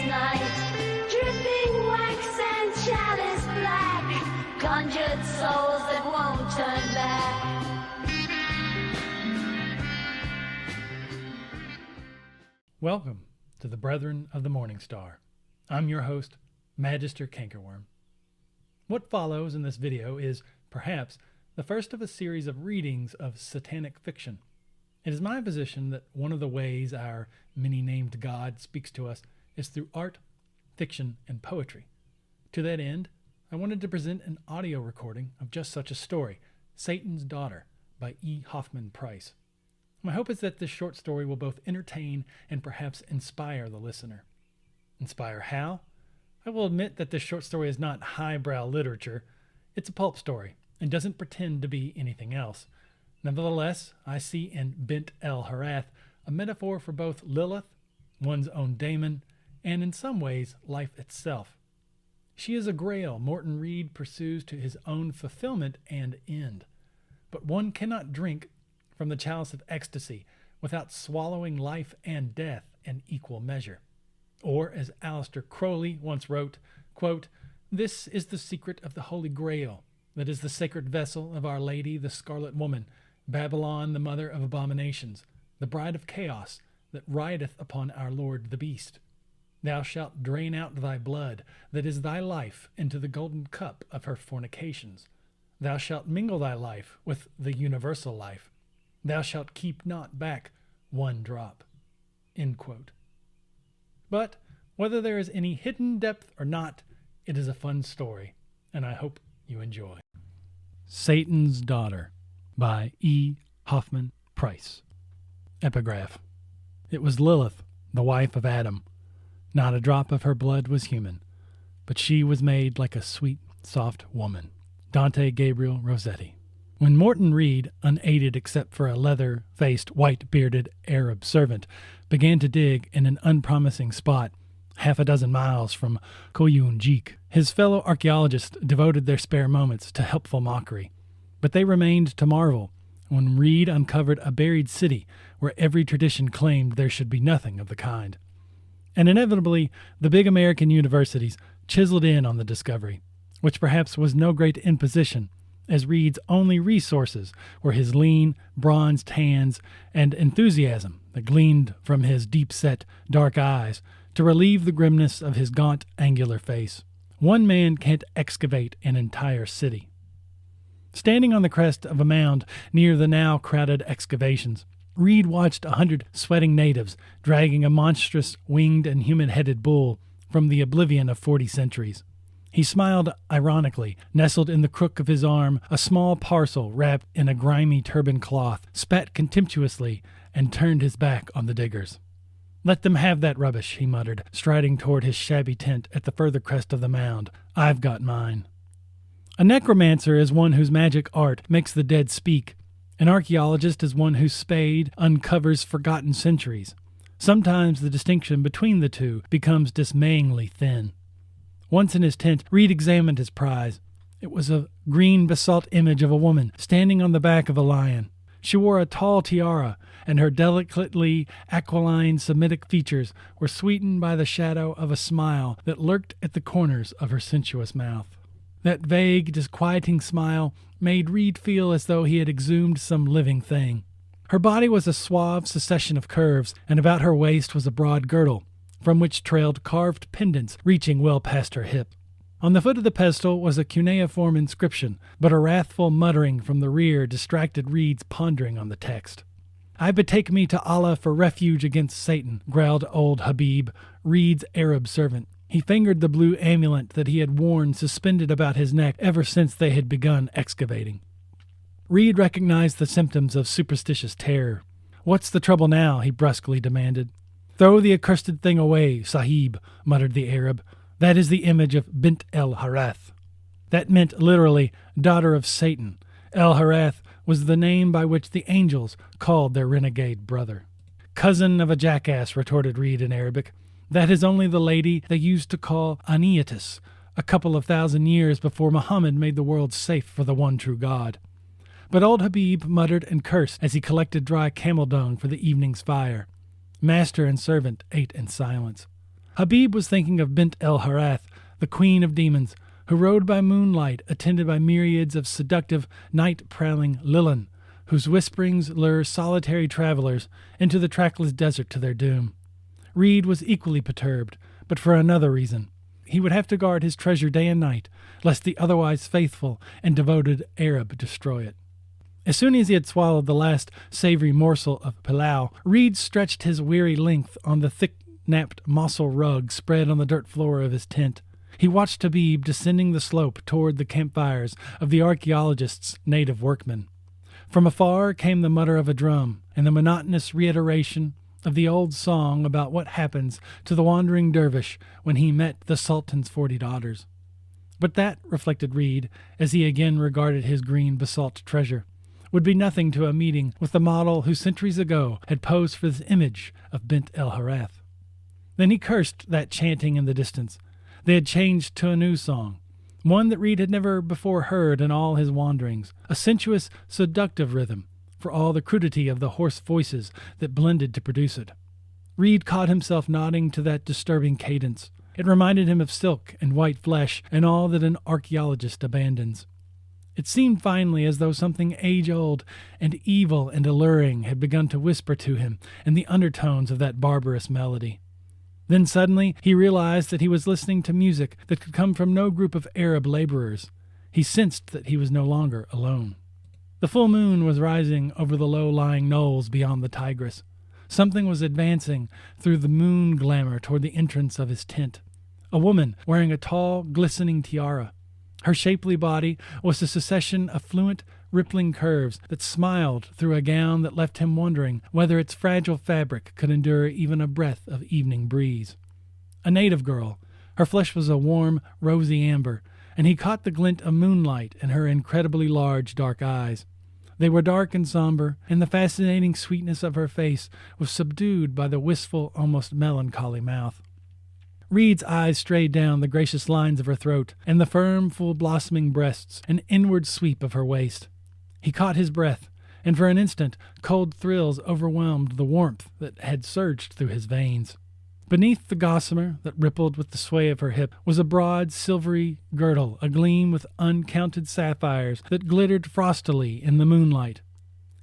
night, dripping wax and chalice black, conjured souls that won't turn back. Welcome to the Brethren of the Morning Star. I'm your host, Magister Cankerworm. What follows in this video is, perhaps, the first of a series of readings of satanic fiction. It is my position that one of the ways our many-named God speaks to us is through art, fiction, and poetry. To that end, I wanted to present an audio recording of just such a story, Satan's Daughter, by Hoffmann Price. My hope is that this short story will both entertain and perhaps inspire the listener. Inspire how? I will admit that this short story is not highbrow literature. It's a pulp story and doesn't pretend to be anything else. Nevertheless, I see in Bint el-Harath a metaphor for both Lilith, one's own daemon, and in some ways life itself. She is a grail Morton Reed pursues to his own fulfillment and end. But one cannot drink from the chalice of ecstasy without swallowing life and death in equal measure. Or, as Aleister Crowley once wrote, quote, "This is the secret of the Holy Grail, that is the sacred vessel of Our Lady, the Scarlet Woman, Babylon, the mother of abominations, the bride of chaos, that rideth upon our Lord the Beast. Thou shalt drain out thy blood, that is thy life, into the golden cup of her fornications. Thou shalt mingle thy life with the universal life. Thou shalt keep not back one drop." End quote. But whether there is any hidden depth or not, it is a fun story, and I hope you enjoy. Satan's Daughter by Hoffmann Price. Epigraph. It was Lilith, the wife of Adam. Not a drop of her blood was human, but she was made like a sweet, soft woman. Dante Gabriel Rossetti. When Morton Reed, unaided except for a leather-faced, white-bearded Arab servant, began to dig in an unpromising spot half a dozen miles from Koyunjik, his fellow archaeologists devoted their spare moments to helpful mockery. But they remained to marvel when Reed uncovered a buried city where every tradition claimed there should be nothing of the kind. And inevitably, the big American universities chiseled in on the discovery, which perhaps was no great imposition, as Reed's only resources were his lean, bronzed hands and enthusiasm that gleamed from his deep-set, dark eyes to relieve the grimness of his gaunt, angular face. One man can't excavate an entire city. Standing on the crest of a mound near the now crowded excavations, Reed watched 100 sweating natives dragging a monstrous, winged and human-headed bull from the oblivion of 40 centuries. He smiled ironically, nestled in the crook of his arm a small parcel wrapped in a grimy turban cloth, spat contemptuously, and turned his back on the diggers. "Let them have that rubbish," he muttered, striding toward his shabby tent at the further crest of the mound. "I've got mine." A necromancer is one whose magic art makes the dead speak. An archaeologist is one whose spade uncovers forgotten centuries. Sometimes the distinction between the two becomes dismayingly thin. Once in his tent, Reed examined his prize. It was a green basalt image of a woman standing on the back of a lion. She wore a tall tiara, and her delicately aquiline Semitic features were sweetened by the shadow of a smile that lurked at the corners of her sensuous mouth. That vague, disquieting smile made Reed feel as though he had exhumed some living thing. Her body was a suave succession of curves, and about her waist was a broad girdle, from which trailed carved pendants reaching well past her hip. On the foot of the pedestal was a cuneiform inscription, but a wrathful muttering from the rear distracted Reed's pondering on the text. "I betake me to Allah for refuge against Satan," growled old Habib, Reed's Arab servant. He fingered the blue amulet that he had worn suspended about his neck ever since they had begun excavating. Reed recognized the symptoms of superstitious terror. "What's the trouble now?" he brusquely demanded. "Throw the accursed thing away, Sahib," muttered the Arab. "That is the image of Bint el-Harath." That meant literally, daughter of Satan. El-Harath was the name by which the angels called their renegade brother. "Cousin of a jackass," retorted Reed in Arabic. "That is only the lady they used to call Aniatis, a couple of thousand years before Muhammad made the world safe for the one true God." But old Habib muttered and cursed as he collected dry camel dung for the evening's fire. Master and servant ate in silence. Habib was thinking of Bint el Harath, the queen of demons, who rode by moonlight attended by myriads of seductive, night-prowling Lilin, whose whisperings lure solitary travelers into the trackless desert to their doom. Reed was equally perturbed, but for another reason. He would have to guard his treasure day and night, lest the otherwise faithful and devoted Arab destroy it. As soon as he had swallowed the last savory morsel of pilau, Reed stretched his weary length on the thick-napped mossel rug spread on the dirt floor of his tent. He watched Habib descending the slope toward the campfires of the archaeologist's native workmen. From afar came the mutter of a drum and the monotonous reiteration of the old song about what happens to the wandering dervish when he met the Sultan's 40 daughters. But that, reflected Reed, as he again regarded his green basalt treasure, would be nothing to a meeting with the model who centuries ago had posed for this image of Bint el Harath. Then he cursed that chanting in the distance. They had changed to a new song, one that Reed had never before heard in all his wanderings, a sensuous, seductive rhythm, for all the crudity of the hoarse voices that blended to produce it. Reed caught himself nodding to that disturbing cadence. It reminded him of silk and white flesh and all that an archaeologist abandons. It seemed finally as though something age-old and evil and alluring had begun to whisper to him in the undertones of that barbarous melody. Then suddenly he realized that he was listening to music that could come from no group of Arab laborers. He sensed that he was no longer alone. The full moon was rising over the low-lying knolls beyond the Tigris. Something was advancing through the moon glamour toward the entrance of his tent. A woman wearing a tall, glistening tiara. Her shapely body was a succession of fluent, rippling curves that smiled through a gown that left him wondering whether its fragile fabric could endure even a breath of evening breeze. A native girl. Her flesh was a warm, rosy amber, and he caught the glint of moonlight in her incredibly large, dark eyes. They were dark and somber, and the fascinating sweetness of her face was subdued by the wistful, almost melancholy mouth. Reed's eyes strayed down the gracious lines of her throat, and the firm, full-blossoming breasts, and inward sweep of her waist. He caught his breath, and for an instant cold thrills overwhelmed the warmth that had surged through his veins. Beneath the gossamer that rippled with the sway of her hip was a broad, silvery girdle agleam with uncounted sapphires that glittered frostily in the moonlight.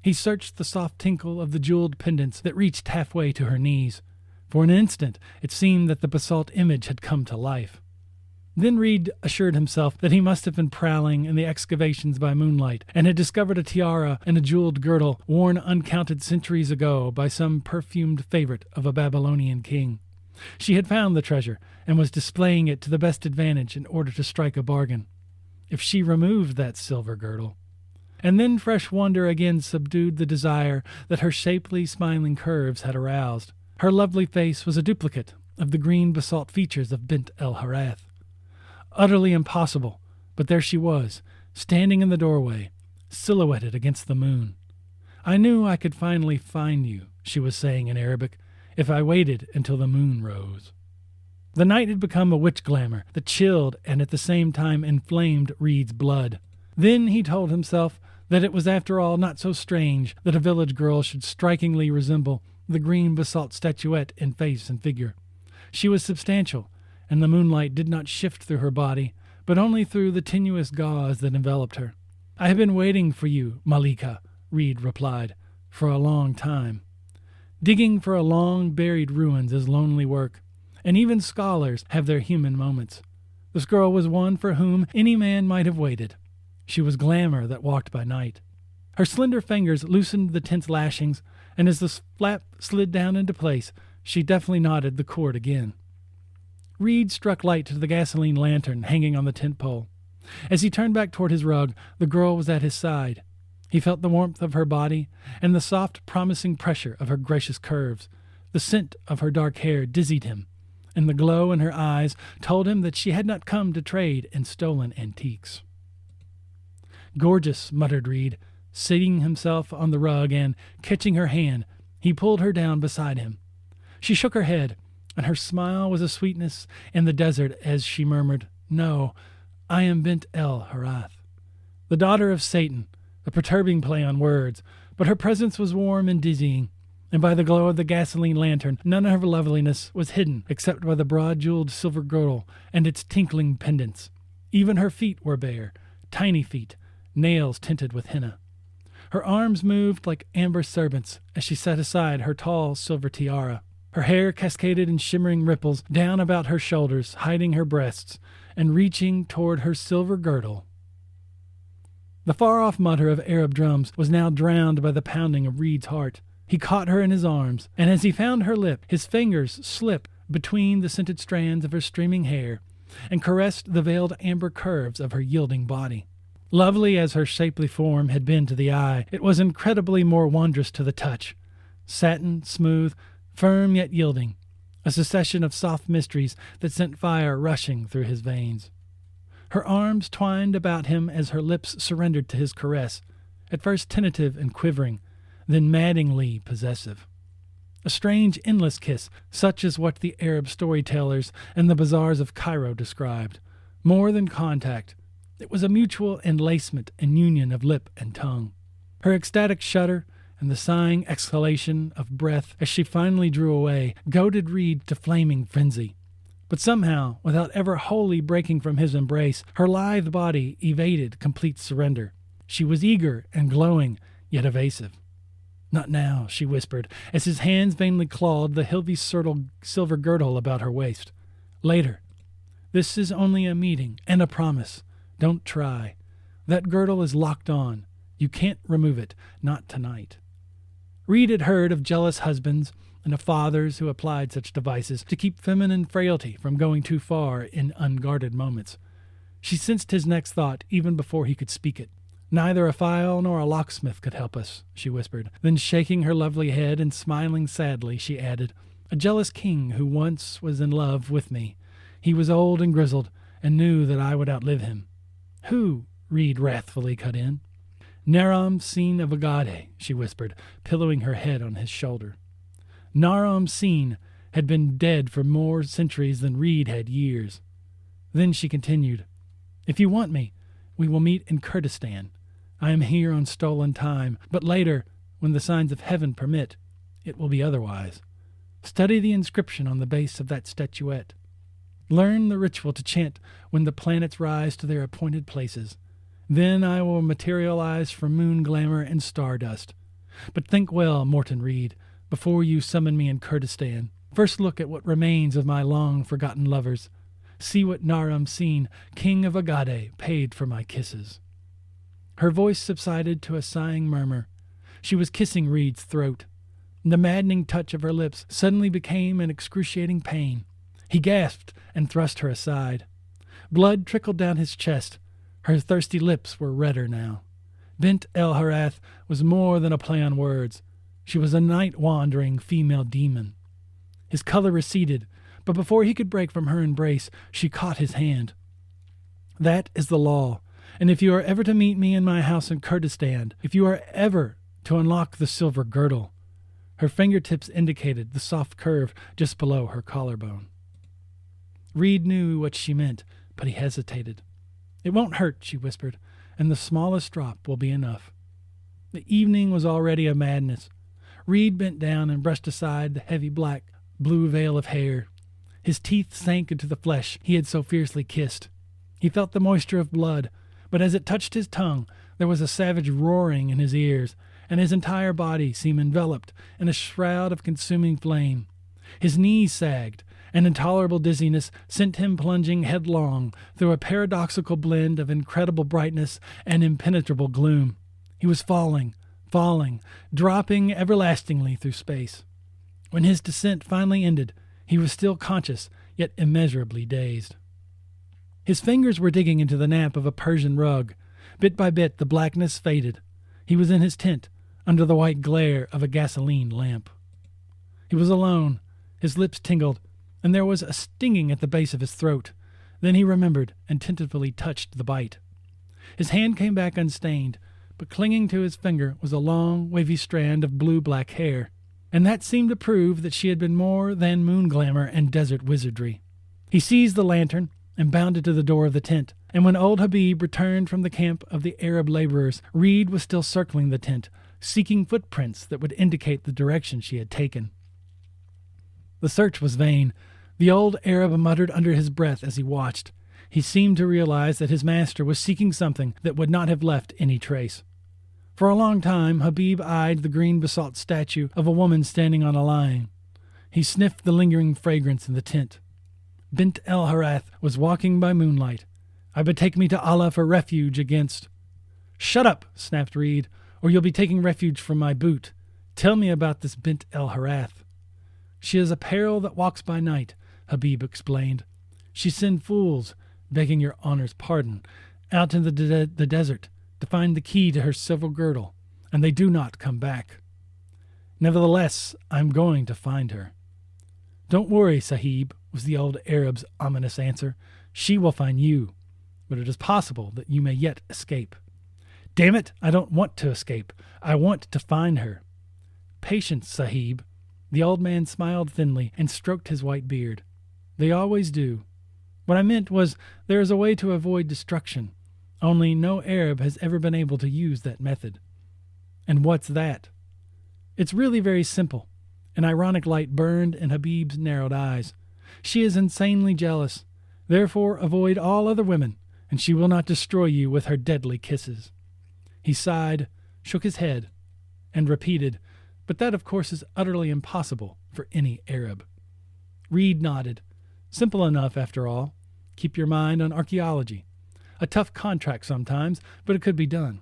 He searched the soft tinkle of the jeweled pendants that reached halfway to her knees. For an instant it seemed that the basalt image had come to life. Then Reed assured himself that he must have been prowling in the excavations by moonlight and had discovered a tiara and a jeweled girdle worn uncounted centuries ago by some perfumed favorite of a Babylonian king. She had found the treasure and was displaying it to the best advantage in order to strike a bargain. If she removed that silver girdle. And then fresh wonder again subdued the desire that her shapely, smiling curves had aroused. Her lovely face was a duplicate of the green basalt features of Bint el Harath. Utterly impossible, but there she was, standing in the doorway, silhouetted against the moon. "I knew I could finally find you," she was saying in Arabic, "if I waited until the moon rose." The night had become a witch glamour that chilled and at the same time inflamed Reed's blood. Then he told himself that it was after all not so strange that a village girl should strikingly resemble the green basalt statuette in face and figure. She was substantial, and the moonlight did not shift through her body, but only through the tenuous gauze that enveloped her. "I have been waiting for you, Malika," Reed replied, "for a long time." Digging for a long-buried ruins is lonely work, and even scholars have their human moments. This girl was one for whom any man might have waited. She was glamour that walked by night. Her slender fingers loosened the tent's lashings, and as the flap slid down into place, she deftly knotted the cord again. Reed struck light to the gasoline lantern hanging on the tent pole. As he turned back toward his rug, the girl was at his side. He felt the warmth of her body and the soft, promising pressure of her gracious curves. The scent of her dark hair dizzied him, and the glow in her eyes told him that she had not come to trade in stolen antiques. "Gorgeous," muttered Reed, seating himself on the rug and, catching her hand, he pulled her down beside him. She shook her head, and her smile was a sweetness in the desert as she murmured, "No, I am Bint el Harath." The daughter of Satan, a perturbing play on words, but her presence was warm and dizzying, and by the glow of the gasoline lantern, none of her loveliness was hidden except by the broad jeweled silver girdle and its tinkling pendants. Even her feet were bare, tiny feet, nails tinted with henna. Her arms moved like amber serpents as she set aside her tall silver tiara. Her hair cascaded in shimmering ripples down about her shoulders, hiding her breasts, and reaching toward her silver girdle. The far-off mutter of Arab drums was now drowned by the pounding of Reed's heart. He caught her in his arms, and as he found her lip, his fingers slipped between the scented strands of her streaming hair and caressed the veiled amber curves of her yielding body. Lovely as her shapely form had been to the eye, it was incredibly more wondrous to the touch. Satin, smooth, firm yet yielding, a succession of soft mysteries that sent fire rushing through his veins. Her arms twined about him as her lips surrendered to his caress, at first tentative and quivering, then maddeningly possessive. A strange, endless kiss, such as what the Arab storytellers and the bazaars of Cairo described. More than contact, it was a mutual enlacement and union of lip and tongue. Her ecstatic shudder and the sighing exhalation of breath as she finally drew away goaded Reed to flaming frenzy. But somehow, without ever wholly breaking from his embrace, her lithe body evaded complete surrender. She was eager and glowing, yet evasive. "Not now," she whispered, as his hands vainly clawed the hilly silver girdle about her waist. "Later. This is only a meeting and a promise. Don't try. That girdle is locked on. You can't remove it, not tonight." Reed had heard of jealous husbands and of fathers who applied such devices to keep feminine frailty from going too far in unguarded moments. She sensed his next thought even before he could speak it. "Neither a file nor a locksmith could help us," she whispered. Then, shaking her lovely head and smiling sadly, she added, "A jealous king who once was in love with me. He was old and grizzled and knew that I would outlive him." "Who?" Reed wrathfully cut in. "Naram Sin of Agade," she whispered, pillowing her head on his shoulder. Naram Sin had been dead for more centuries than Reed had years. Then she continued, "If you want me, we will meet in Kurdistan. I am here on stolen time, but later, when the signs of heaven permit, it will be otherwise. Study the inscription on the base of that statuette. Learn the ritual to chant when the planets rise to their appointed places. Then I will materialize from moon glamour and stardust. But think well, Morton Reed, before you summon me in Kurdistan. First look at what remains of my long-forgotten lovers. See what Naram Sin, king of Agade, paid for my kisses." Her voice subsided to a sighing murmur. She was kissing Reed's throat. The maddening touch of her lips suddenly became an excruciating pain. He gasped and thrust her aside. Blood trickled down his chest. Her thirsty lips were redder now. Bint el Harath was more than a play on words. She was a night-wandering female demon. His color receded, but before he could break from her embrace, she caught his hand. "That is the law, and if you are ever to meet me in my house in Kurdistan, if you are ever to unlock the silver girdle," her fingertips indicated the soft curve just below her collarbone. Reed knew what she meant, but he hesitated. "It won't hurt," she whispered, "and the smallest drop will be enough." The evening was already a madness. Reed bent down and brushed aside the heavy blue veil of hair. His teeth sank into the flesh he had so fiercely kissed. He felt the moisture of blood, but as it touched his tongue, there was a savage roaring in his ears, and his entire body seemed enveloped in a shroud of consuming flame. His knees sagged, and intolerable dizziness sent him plunging headlong through a paradoxical blend of incredible brightness and impenetrable gloom. He was falling, dropping everlastingly through space. When his descent finally ended, he was still conscious, yet immeasurably dazed. His fingers were digging into the nap of a Persian rug. Bit by bit, the blackness faded. He was in his tent, under the white glare of a gasoline lamp. He was alone. His lips tingled, and there was a stinging at the base of his throat. Then he remembered and tentatively touched the bite. His hand came back unstained, but clinging to his finger was a long, wavy strand of blue-black hair, and that seemed to prove that she had been more than moon glamour and desert wizardry. He seized the lantern and bounded to the door of the tent, and when old Habib returned from the camp of the Arab laborers, Reed was still circling the tent, seeking footprints that would indicate the direction she had taken. The search was vain. The old Arab muttered under his breath as he watched. He seemed to realize that his master was seeking something that would not have left any trace. For a long time, Habib eyed the green basalt statue of a woman standing on a line. He sniffed the lingering fragrance in the tent. Bint el-Harath was walking by moonlight. I betake me to Allah for refuge against— "Shut up," snapped Reed, "or you'll be taking refuge from my boot. Tell me about this Bint el-Harath." "She is a peril that walks by night," Habib explained. "She sends fools, begging your honor's pardon, out in the desert to find the key to her silver girdle, and they do not come back. Nevertheless, I am going to find her." "Don't worry, Sahib," was the old Arab's ominous answer. "She will find you, but it is possible that you may yet escape." "Damn it, I don't want to escape. I want to find her." "Patience, Sahib." The old man smiled thinly and stroked his white beard. "They always do. What I meant was there is a way to avoid destruction. Only no Arab has ever been able to use that method." "And what's that?" "It's really very simple." An ironic light burned in Habib's narrowed eyes. "She is insanely jealous. Therefore avoid all other women, and she will not destroy you with her deadly kisses." He sighed, shook his head, and repeated, "But that, of course, is utterly impossible for any Arab." Reed nodded. "Simple enough, after all. Keep your mind on archaeology. A tough contract sometimes, but it could be done."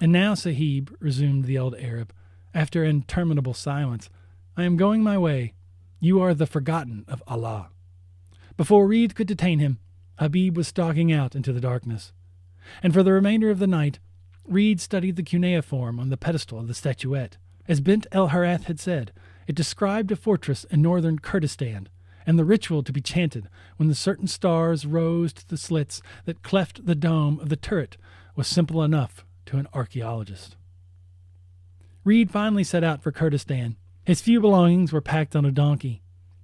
"And now, Sahib," resumed the old Arab, after an interminable silence, "I am going my way. You are the forgotten of Allah." Before Reed could detain him, Habib was stalking out into the darkness. And for the remainder of the night, Reed studied the cuneiform on the pedestal of the statuette. As Bint el-Harath had said, it described a fortress in northern Kurdistan, and the ritual to be chanted when the certain stars rose to the slits that cleft the dome of the turret was simple enough to an archaeologist. Reed finally set out for Kurdistan. His few belongings were packed on a donkey.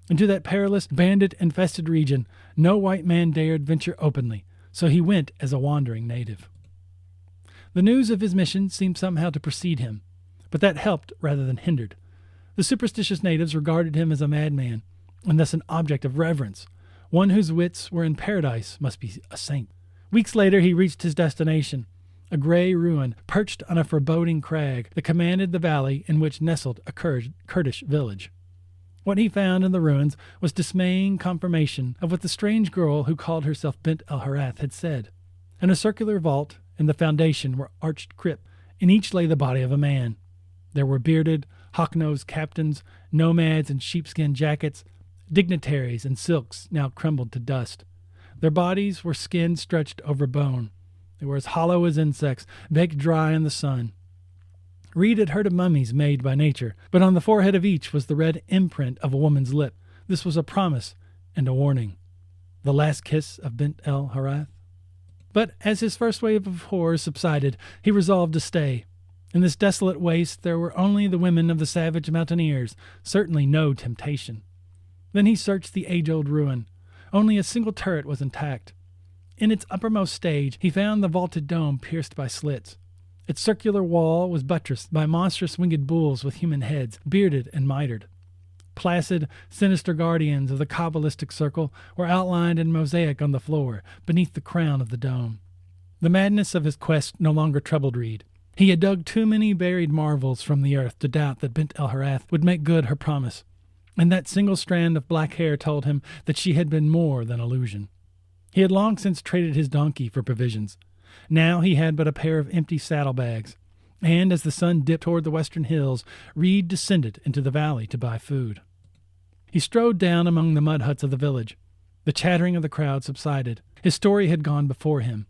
Into that perilous, bandit-infested region no white man dared venture openly, so he went as a wandering native. The news of his mission seemed somehow to precede him, but that helped rather than hindered. The superstitious natives regarded him as a madman, and thus an object of reverence. One whose wits were in paradise must be a saint. Weeks later he reached his destination, a gray ruin perched on a foreboding crag that commanded the valley in which nestled a Kurdish village. What he found in the ruins was dismaying confirmation of what the strange girl who called herself Bint el-Harath had said. In a circular vault in the foundation were arched crypts. In each lay the body of a man. There were bearded, hawk-nosed captains, nomads in sheepskin jackets, dignitaries in silks now crumbled to dust. Their bodies were skin stretched over bone. They were as hollow as insects, baked dry in the sun. Reed had heard of mummies made by nature, but on the forehead of each was the red imprint of a woman's lip. This was a promise and a warning. The last kiss of Bint el-Harath. But as his first wave of horror subsided, he resolved to stay. In this desolate waste there were only the women of the savage mountaineers, certainly no temptation. Then he searched the age-old ruin. Only a single turret was intact. In its uppermost stage he found the vaulted dome pierced by slits. Its circular wall was buttressed by monstrous winged bulls with human heads, bearded and mitred. Placid, sinister guardians of the Kabbalistic circle were outlined in mosaic on the floor, beneath the crown of the dome. The madness of his quest no longer troubled Reed. He had dug too many buried marvels from the earth to doubt that Bint el-Harath would make good her promise, and that single strand of black hair told him that she had been more than illusion. He had long since traded his donkey for provisions. Now he had but a pair of empty saddlebags, and as the sun dipped toward the western hills, Reed descended into the valley to buy food. He strode down among the mud huts of the village. The chattering of the crowd subsided. His story had gone before him,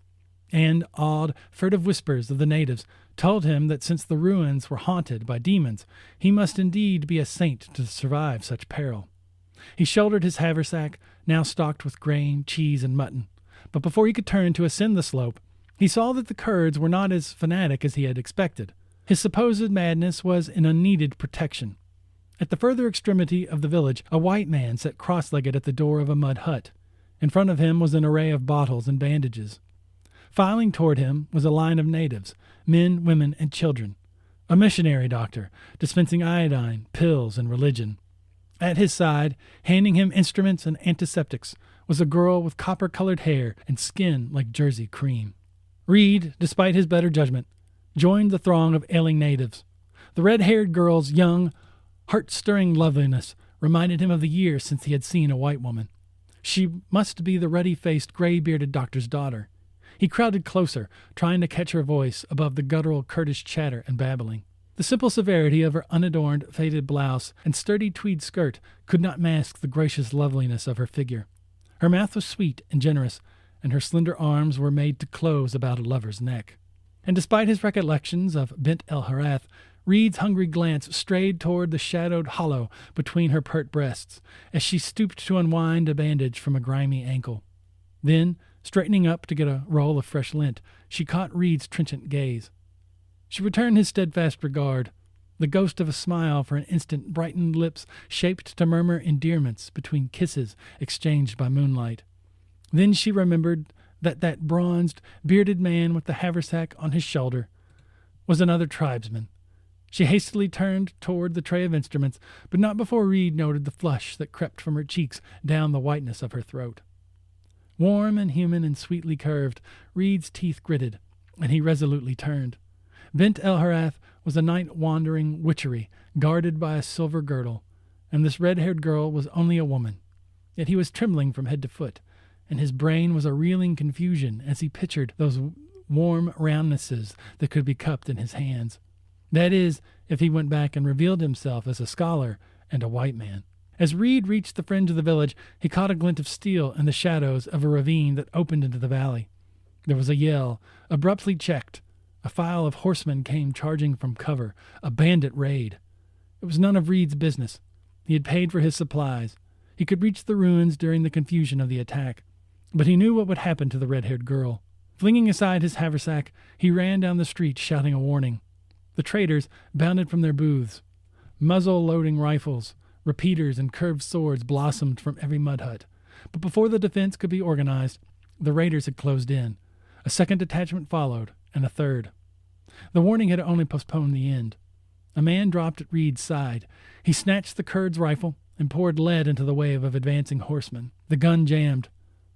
and awed, furtive whispers of the natives told him that since the ruins were haunted by demons, he must indeed be a saint to survive such peril. He shouldered his haversack, now stocked with grain, cheese, and mutton. But before he could turn to ascend the slope, he saw that the Kurds were not as fanatic as he had expected. His supposed madness was an unneeded protection. At the further extremity of the village, a white man sat cross-legged at the door of a mud hut. In front of him was an array of bottles and bandages. Filing toward him was a line of natives, men, women, and children. a missionary doctor, dispensing iodine, pills, and religion. At his side, handing him instruments and antiseptics, was a girl with copper-colored hair and skin like Jersey cream. Reed, despite his better judgment, joined the throng of ailing natives. The red-haired girl's young, heart-stirring loveliness reminded him of the years since he had seen a white woman. She must be the ruddy-faced, gray-bearded doctor's daughter. He crowded closer, trying to catch her voice above the guttural Kurdish chatter and babbling. The simple severity of her unadorned, faded blouse and sturdy tweed skirt could not mask the gracious loveliness of her figure. Her mouth was sweet and generous, and her slender arms were made to close about a lover's neck. And despite his recollections of Bint el Harath, Reed's hungry glance strayed toward the shadowed hollow between her pert breasts as she stooped to unwind a bandage from a grimy ankle. Then, straightening up to get a roll of fresh lint, she caught Reed's trenchant gaze. She returned his steadfast regard. The ghost of a smile for an instant brightened lips shaped to murmur endearments between kisses exchanged by moonlight. Then she remembered that bronzed, bearded man with the haversack on his shoulder was another tribesman. She hastily turned toward the tray of instruments, but not before Reed noted the flush that crept from her cheeks down the whiteness of her throat. Warm and human and sweetly curved, Reed's teeth gritted, and he resolutely turned. Bint el Harath was a night-wandering witchery, guarded by a silver girdle, and this red-haired girl was only a woman. Yet he was trembling from head to foot, and his brain was a reeling confusion as he pictured those warm roundnesses that could be cupped in his hands. That is, if he went back and revealed himself as a scholar and a white man. As Reed reached the fringe of the village, he caught a glint of steel in the shadows of a ravine that opened into the valley. There was a yell, abruptly checked. A file of horsemen came charging from cover, a bandit raid. It was none of Reed's business. He had paid for his supplies. He could reach the ruins during the confusion of the attack. But he knew what would happen to the red-haired girl. Flinging aside his haversack, he ran down the street shouting a warning. The traders bounded from their booths. Muzzle-loading rifles, repeaters, and curved swords blossomed from every mud hut. But before the defense could be organized, the raiders had closed in. A second detachment followed, and a third. The warning had only postponed the end. A man dropped at Reed's side. He snatched the Kurd's rifle and poured lead into the wave of advancing horsemen. The gun jammed.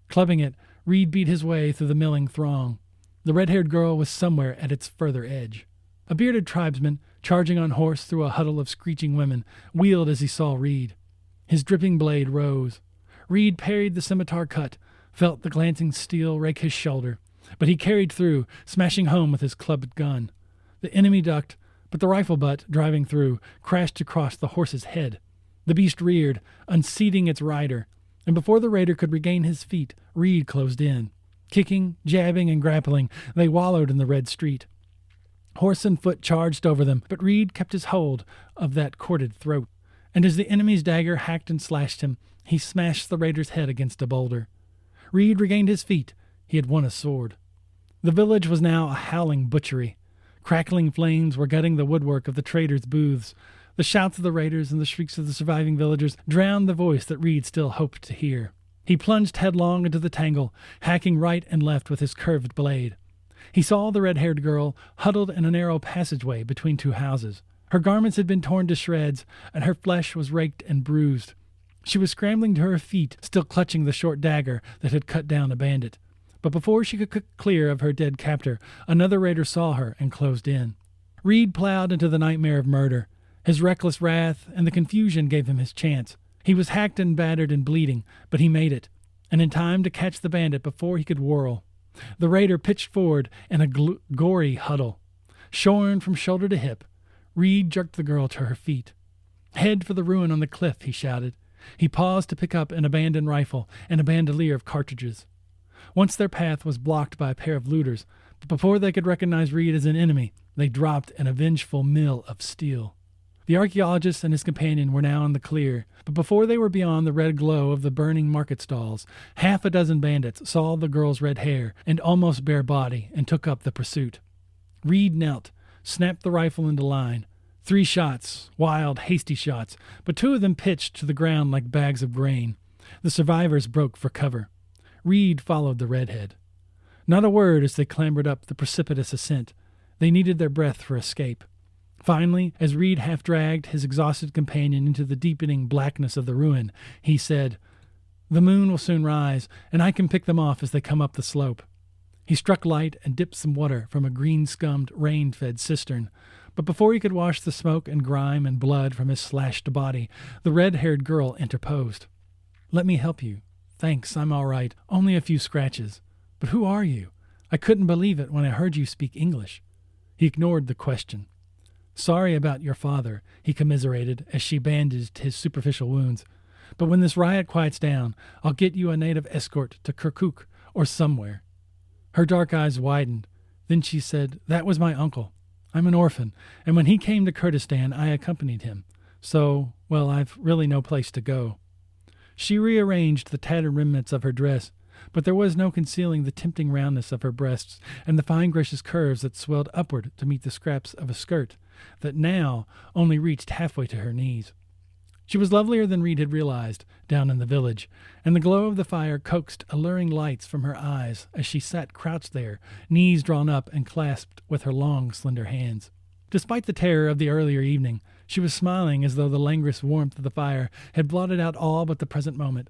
Clubbing it, Reed beat his way through the milling throng. The red-haired girl was somewhere at its further edge. A bearded tribesman, charging on horse through a huddle of screeching women, wheeled as he saw Reed. His dripping blade rose. Reed parried the scimitar cut, felt the glancing steel rake his shoulder, but he carried through, smashing home with his clubbed gun. The enemy ducked, but the rifle butt, driving through, crashed across the horse's head. The beast reared, unseating its rider, and before the raider could regain his feet, Reed closed in. Kicking, jabbing, and grappling, they wallowed in the red street. Horse and foot charged over them, but Reed kept his hold of that corded throat. And as the enemy's dagger hacked and slashed him, he smashed the raider's head against a boulder. Reed regained his feet. He had won a sword. The village was now a howling butchery. Crackling flames were gutting the woodwork of the traders' booths. The shouts of the raiders and the shrieks of the surviving villagers drowned the voice that Reed still hoped to hear. He plunged headlong into the tangle, hacking right and left with his curved blade. He saw the red-haired girl huddled in a narrow passageway between two houses. Her garments had been torn to shreds, and her flesh was raked and bruised. She was scrambling to her feet, still clutching the short dagger that had cut down a bandit. But before she could get clear of her dead captor, another raider saw her and closed in. Reed plowed into the nightmare of murder. His reckless wrath and the confusion gave him his chance. He was hacked and battered and bleeding, but he made it, and in time to catch the bandit before he could whirl. The raider pitched forward in a gory huddle. Shorn from shoulder to hip, Reed jerked the girl to her feet. "Head for the ruin on the cliff," he shouted. He paused to pick up an abandoned rifle and a bandolier of cartridges. Once their path was blocked by a pair of looters, but before they could recognize Reed as an enemy, they dropped an avengeful mill of steel. The archaeologist and his companion were now in the clear, but before they were beyond the red glow of the burning market stalls, half a dozen bandits saw the girl's red hair and almost bare body and took up the pursuit. Reed knelt, snapped the rifle into line. 3 shots, wild, hasty shots, but 2 of them pitched to the ground like bags of grain. The survivors broke for cover. Reed followed the redhead. Not a word as they clambered up the precipitous ascent. They needed their breath for escape. Finally, as Reed half-dragged his exhausted companion into the deepening blackness of the ruin, he said, "The moon will soon rise, and I can pick them off as they come up the slope." He struck light and dipped some water from a green-scummed, rain-fed cistern, but before he could wash the smoke and grime and blood from his slashed body, the red-haired girl interposed. "Let me help you. Thanks, I'm all right. Only a few scratches. But who are you? I couldn't believe it when I heard you speak English." He ignored the question. "Sorry about your father," he commiserated as she bandaged his superficial wounds. "But when this riot quiets down, I'll get you a native escort to Kirkuk or somewhere." Her dark eyes widened. Then she said, "That was my uncle. I'm an orphan, and when he came to Kurdistan, I accompanied him. So, well, I've really no place to go." She rearranged the tattered remnants of her dress, but there was no concealing the tempting roundness of her breasts and the fine gracious curves that swelled upward to meet the scraps of a skirt that now only reached halfway to her knees. She was lovelier than Reed had realized down in the village, and the glow of the fire coaxed alluring lights from her eyes as she sat crouched there, knees drawn up and clasped with her long, slender hands. Despite the terror of the earlier evening, she was smiling as though the languorous warmth of the fire had blotted out all but the present moment.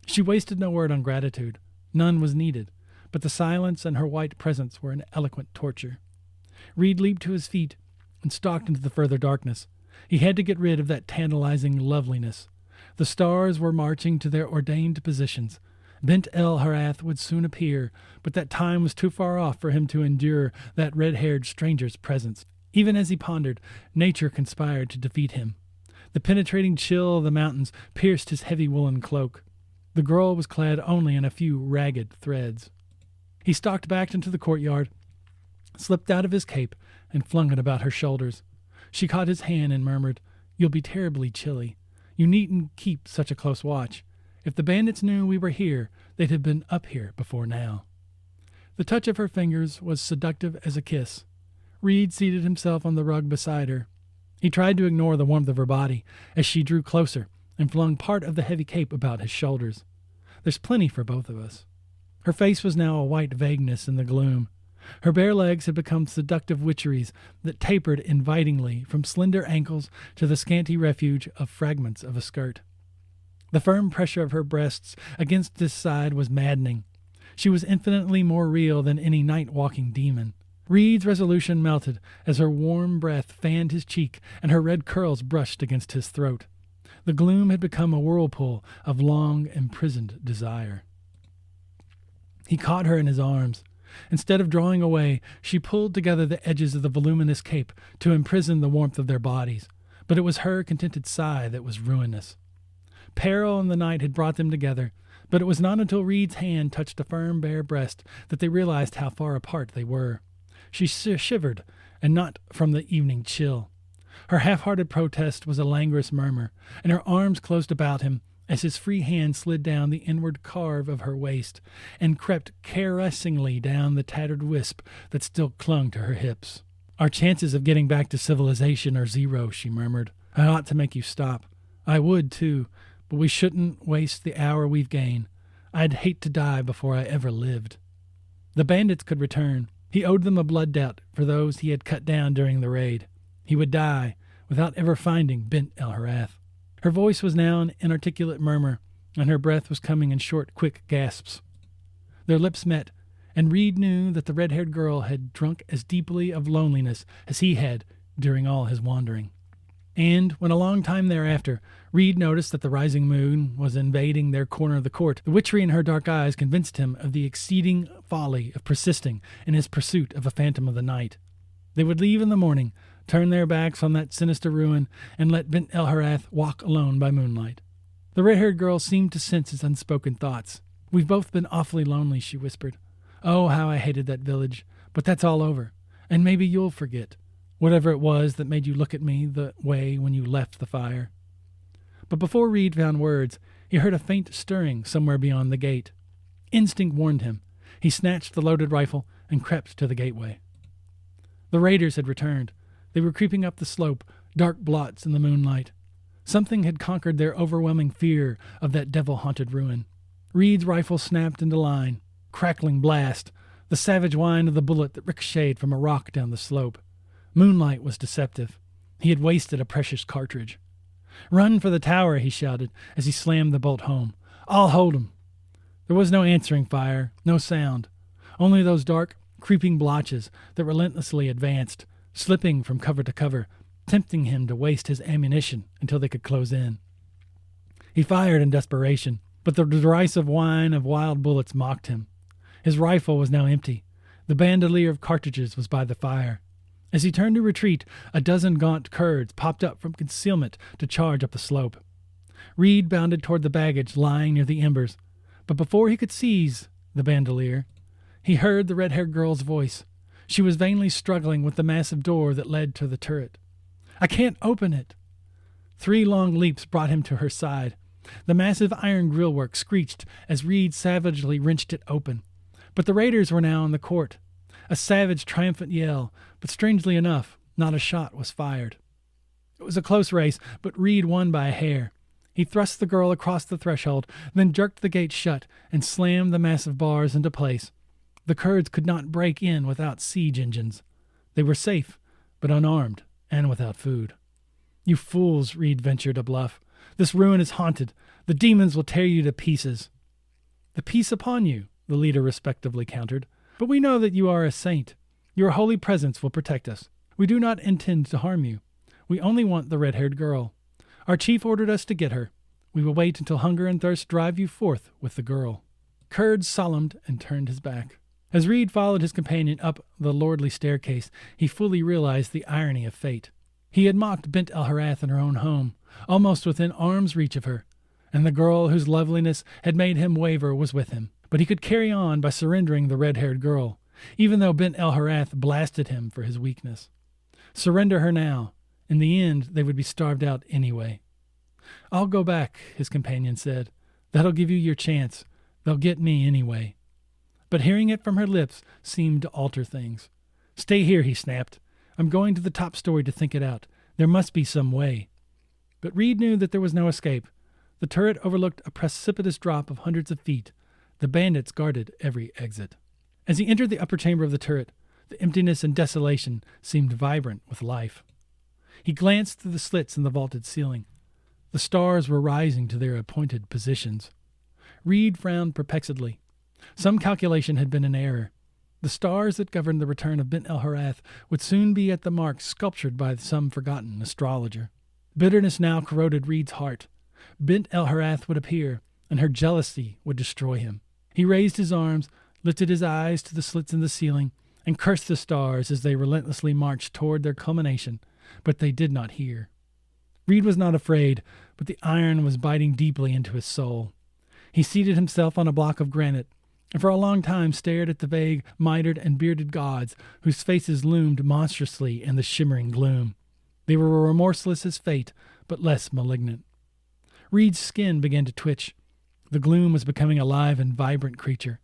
She wasted no word on gratitude. None was needed, but the silence and her white presence were an eloquent torture. Reed leaped to his feet and stalked into the further darkness. He had to get rid of that tantalizing loveliness. The stars were marching to their ordained positions. Bint el Harath would soon appear, but that time was too far off for him to endure that red-haired stranger's presence. Even as he pondered, nature conspired to defeat him. The penetrating chill of the mountains pierced his heavy woolen cloak. The girl was clad only in a few ragged threads. He stalked back into the courtyard, slipped out of his cape, and flung it about her shoulders. She caught his hand and murmured, "You'll be terribly chilly. You needn't keep such a close watch. If the bandits knew we were here, they'd have been up here before now." The touch of her fingers was seductive as a kiss. Reed seated himself on the rug beside her. He tried to ignore the warmth of her body as she drew closer and flung part of the heavy cape about his shoulders. "There's plenty for both of us." Her face was now a white vagueness in the gloom. Her bare legs had become seductive witcheries that tapered invitingly from slender ankles to the scanty refuge of fragments of a skirt. The firm pressure of her breasts against his side was maddening. She was infinitely more real than any night-walking demon. Reed's resolution melted as her warm breath fanned his cheek and her red curls brushed against his throat. The gloom had become a whirlpool of long imprisoned desire. He caught her in his arms. Instead of drawing away, she pulled together the edges of the voluminous cape to imprison the warmth of their bodies, but it was her contented sigh that was ruinous. Peril in the night had brought them together, but it was not until Reed's hand touched a firm, bare breast that they realized how far apart they were. She shivered, and not from the evening chill. Her half-hearted protest was a languorous murmur, and her arms closed about him as his free hand slid down the inward carve of her waist and crept caressingly down the tattered wisp that still clung to her hips. "Our chances of getting back to civilization are zero," she murmured. "I ought to make you stop. I would, too, but we shouldn't waste the hour we've gained. I'd hate to die before I ever lived." The bandits could return. He owed them a blood debt for those he had cut down during the raid. He would die without ever finding Bint el Harath. Her voice was now an inarticulate murmur, and her breath was coming in short, quick gasps. Their lips met, and Reed knew that the red-haired girl had drunk as deeply of loneliness as he had during all his wandering. And when a long time thereafter, Reed noticed that the rising moon was invading their corner of the court, the witchery in her dark eyes convinced him of the exceeding folly of persisting in his pursuit of a phantom of the night. They would leave in the morning, turn their backs on that sinister ruin, and let Bint el Harath walk alone by moonlight. The red-haired girl seemed to sense his unspoken thoughts. "We've both been awfully lonely," she whispered. "Oh, how I hated that village. But that's all over. And maybe you'll forget. Whatever it was that made you look at me the way when you left the fire." But before Reed found words, he heard a faint stirring somewhere beyond the gate. Instinct warned him. He snatched the loaded rifle and crept to the gateway. The raiders had returned. They were creeping up the slope, dark blots in the moonlight. Something had conquered their overwhelming fear of that devil-haunted ruin. Reed's rifle snapped into line. Crackling blast, the savage whine of the bullet that ricocheted from a rock down the slope. Moonlight was deceptive. He had wasted a precious cartridge. "Run for the tower," he shouted as he slammed the bolt home. "I'll hold him." There was no answering fire, no sound, only those dark, creeping blotches that relentlessly advanced, slipping from cover to cover, tempting him to waste his ammunition until they could close in. He fired in desperation, but the derisive whine of wild bullets mocked him. His rifle was now empty. The bandolier of cartridges was by the fire. As he turned to retreat, a dozen gaunt Kurds popped up from concealment to charge up the slope. Reed bounded toward the baggage lying near the embers, but before he could seize the bandolier, he heard the red-haired girl's voice. She was vainly struggling with the massive door that led to the turret. "I can't open it." 3 long leaps brought him to her side. The massive iron grillwork screeched as Reed savagely wrenched it open. But the raiders were now in the court. A savage, triumphant yell, but strangely enough, not a shot was fired. It was a close race, but Reed won by a hair. He thrust the girl across the threshold, then jerked the gate shut and slammed the massive bars into place. The Kurds could not break in without siege engines. They were safe, but unarmed and without food. "You fools," Reed ventured a bluff. "This ruin is haunted. The demons will tear you to pieces." "The peace upon you," the leader respectively countered. "But we know that you are a saint. Your holy presence will protect us. We do not intend to harm you. We only want the red-haired girl. Our chief ordered us to get her. We will wait until hunger and thirst drive you forth with the girl." Kurd solemned and turned his back. As Reed followed his companion up the lordly staircase, he fully realized the irony of fate. He had mocked Bint el-Harath in her own home, almost within arm's reach of her, and the girl whose loveliness had made him waver was with him. But he could carry on by surrendering the red-haired girl, even though Bint el-Harath blasted him for his weakness. Surrender her now. In the end, they would be starved out anyway. "I'll go back," his companion said. "That'll give you your chance. They'll get me anyway." But hearing it from her lips seemed to alter things. "Stay here," he snapped. "I'm going to the top story to think it out. There must be some way." But Reed knew that there was no escape. The turret overlooked a precipitous drop of hundreds of feet. The bandits guarded every exit. As he entered the upper chamber of the turret, the emptiness and desolation seemed vibrant with life. He glanced through the slits in the vaulted ceiling. The stars were rising to their appointed positions. Reed frowned perplexedly. Some calculation had been in error. The stars that governed the return of Bint el-Harath would soon be at the mark sculptured by some forgotten astrologer. Bitterness now corroded Reed's heart. Bint el-Harath would appear, and her jealousy would destroy him. He raised his arms, lifted his eyes to the slits in the ceiling, and cursed the stars as they relentlessly marched toward their culmination, but they did not hear. Reed was not afraid, but the iron was biting deeply into his soul. He seated himself on a block of granite, and for a long time stared at the vague, mitred and bearded gods whose faces loomed monstrously in the shimmering gloom. They were remorseless as fate, but less malignant. Reed's skin began to twitch. The gloom was becoming a live and vibrant creature.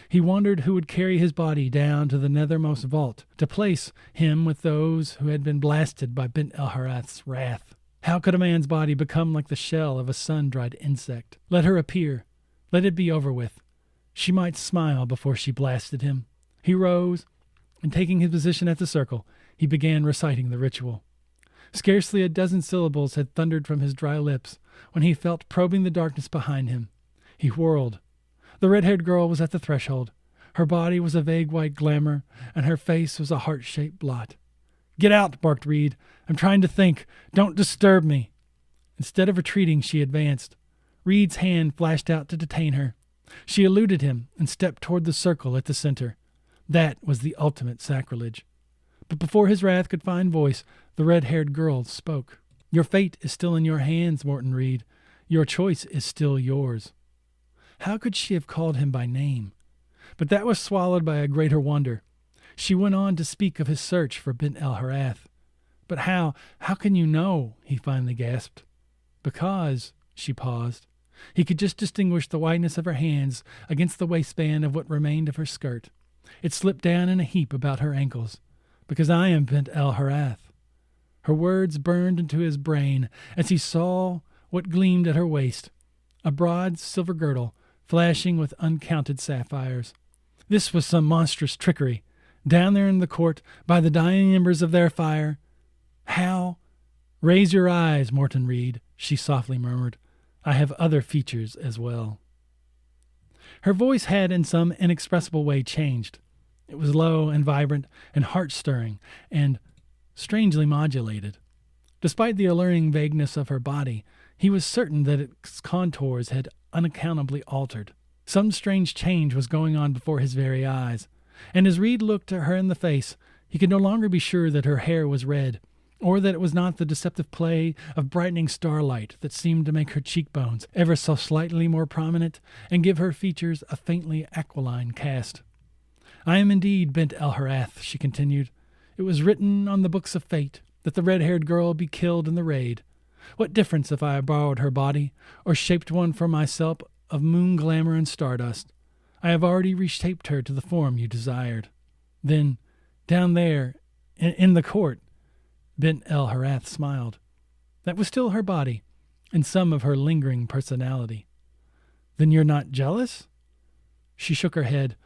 He wondered who would carry his body down to the nethermost vault to place him with those who had been blasted by Bint el-Harath's wrath. How could a man's body become like the shell of a sun-dried insect? Let her appear. Let it be over with. She might smile before she blasted him. He rose, and taking his position at the circle, he began reciting the ritual. Scarcely a dozen syllables had thundered from his dry lips when he felt probing the darkness behind him. He whirled. The red-haired girl was at the threshold. Her body was a vague white glamour, and her face was a heart-shaped blot. "Get out," barked Reed. "I'm trying to think. Don't disturb me." Instead of retreating, she advanced. Reed's hand flashed out to detain her. She eluded him and stepped toward the circle at the center. That was the ultimate sacrilege. But before his wrath could find voice, the red-haired girl spoke. "Your fate is still in your hands, Morton Reed. Your choice is still yours." How could she have called him by name? But that was swallowed by a greater wonder. She went on to speak of his search for Bint el-Harath. "But how can you know?" he finally gasped. "Because," she paused. He could just distinguish the whiteness of her hands against the waistband of what remained of her skirt. It slipped down in a heap about her ankles. "Because I am Bint el-Harath." Her words burned into his brain as he saw what gleamed at her waist, a broad silver girdle flashing with uncounted sapphires. This was some monstrous trickery. Down there in the court, by the dying embers of their fire, how "Raise your eyes, Morton Reed," she softly murmured. "I have other features as well." Her voice had in some inexpressible way changed. It was low and vibrant and heart-stirring and strangely modulated. Despite the alluring vagueness of her body, he was certain that its contours had unaccountably altered. Some strange change was going on before his very eyes, and as Reed looked at her in the face, he could no longer be sure that her hair was red, or that it was not the deceptive play of brightening starlight that seemed to make her cheekbones ever so slightly more prominent and give her features a faintly aquiline cast. "I am indeed Bint el-Harath," she continued. "It was written on the books of fate that the red-haired girl be killed in the raid. What difference if I borrowed her body, or shaped one for myself of moon glamour and stardust? I have already reshaped her to the form you desired." Then, down there, in the court, Bint el-Harath smiled. That was still her body, and some of her lingering personality. "Then you're not jealous?" She shook her head.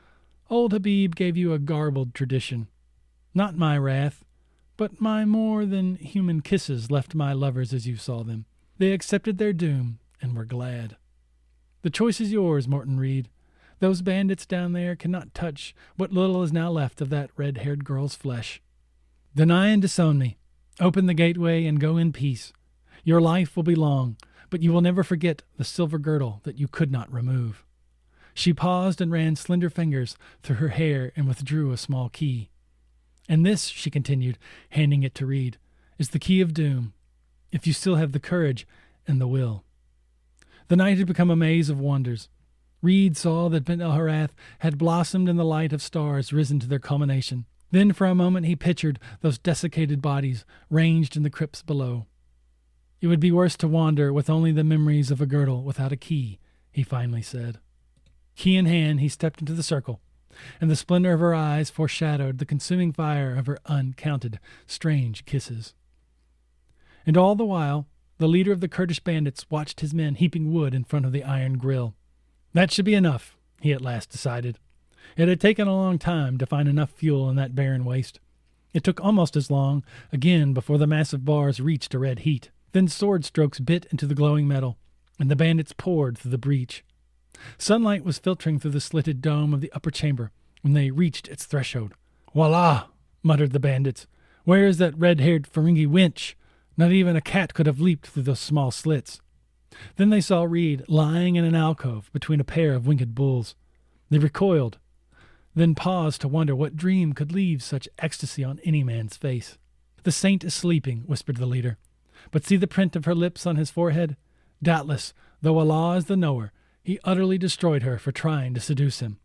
"Old Habib gave you a garbled tradition. Not my wrath, but my more than human kisses left my lovers as you saw them. They accepted their doom and were glad. The choice is yours, Morton Reed. Those bandits down there cannot touch what little is now left of that red-haired girl's flesh. Deny and disown me. Open the gateway and go in peace. Your life will be long, but you will never forget the silver girdle that you could not remove." She paused and ran slender fingers through her hair and withdrew a small key. "And this," she continued, handing it to Reed, "is the key of doom, if you still have the courage and the will." The night had become a maze of wonders. Reed saw that Bint el-Harath had blossomed in the light of stars risen to their culmination. Then for a moment he pictured those desiccated bodies ranged in the crypts below. "It would be worse to wander with only the memories of a girdle without a key," he finally said. Key in hand, he stepped into the circle, and the splendor of her eyes foreshadowed the consuming fire of her uncounted strange kisses. And all the while, the leader of the Kurdish bandits watched his men heaping wood in front of the iron grill. That should be enough, he at last decided. It had taken a long time to find enough fuel in that barren waste. It took almost as long, again, before the massive bars reached a red heat. Then sword strokes bit into the glowing metal, and the bandits poured through the breach. Sunlight was filtering through the slitted dome of the upper chamber when they reached its threshold. "Voila!" muttered the bandits. "Where is that red-haired Ferengi wench? Not even a cat could have leaped through those small slits." Then they saw Reed lying in an alcove between a pair of winged bulls. They recoiled, then paused to wonder what dream could leave such ecstasy on any man's face. "The saint is sleeping," whispered the leader. "But see the print of her lips on his forehead? Doubtless, though Allah is the knower, he utterly destroyed her for trying to seduce him."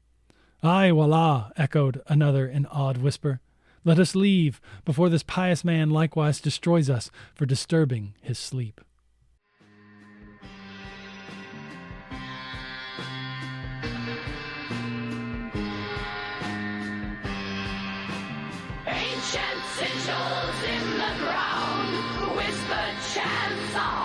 "Aye, wallah," echoed another in awed whisper. "Let us leave, before this pious man likewise destroys us for disturbing his sleep." Ancient sigils in the ground, whispered chants of